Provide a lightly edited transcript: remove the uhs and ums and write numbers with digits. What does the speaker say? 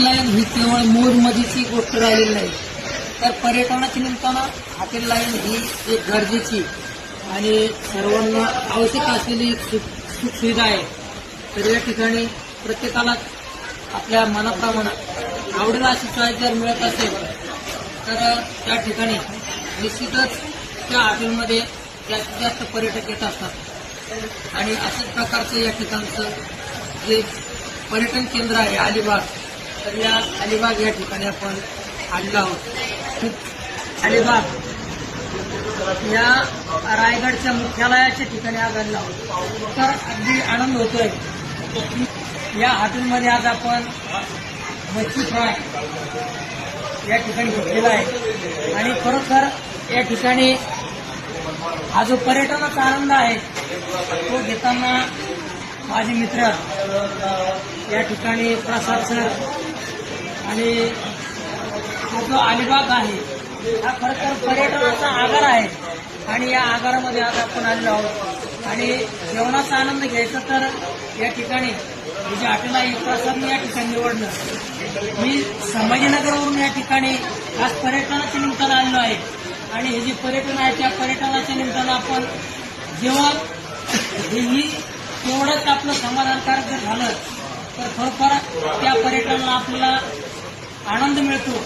Hotel line ही केवळ मूळमधीची गोष्ट राहिलेली नाही, तर पर्यटनाच्या निमित्तानं हॉटेल लाईन ही एक गरजेची आणि सर्वांना आवश्यक असलेली एक सुखसुविधा आहे. तर या ठिकाणी प्रत्येकाला आपल्या मनाप्रमाणे आवडेल अशी चॉईस जर मिळत असेल तर त्या ठिकाणी निश्चितच त्या हॉटेलमध्ये जास्तीत जास्त पर्यटक येत असतात. आणि अशाच प्रकारचं या ठिकाणचं जे पर्यटन केंद्र आहे अलिबाग, तर या अलिबाग या ठिकाणी आपण आलेलो आहोत. अलिबाग या रायगडच्या मुख्यालयाच्या ठिकाणी आज आलेलो आहोत. तर अगदी आनंद होतोय. या हॉटेलमध्ये आज आपण मच्छी फ्राय या ठिकाणी घेतलेला आहे आणि खरोखर या ठिकाणी हा जो पर्यटनाचा आनंद आहे तो घेताना माझे मित्र या ठिकाणी प्रसाद सर आणि हा जो अलिबाग आहे हा खरोखर पर्यटनाचा आगार आहे आणि या आगारामध्ये आज आपण आलेलो आहोत. आणि जेवणाचा आनंद घ्यायचा तर या ठिकाणी हे जे हॉटेल आहे प्रसादने या ठिकाणी निवडलं. मी संभाजीनगरवरून या ठिकाणी आज पर्यटनाच्या निमित्तानं आलेलो आहे आणि हे जे पर्यटन आहे त्या पर्यटनाच्या निमित्तानं आपण जेवण हेही तेवढंच आपलं समाधानकारक जर झालं तर खरोखर त्या पर्यटनाला आपल्याला आनंद मिळतो.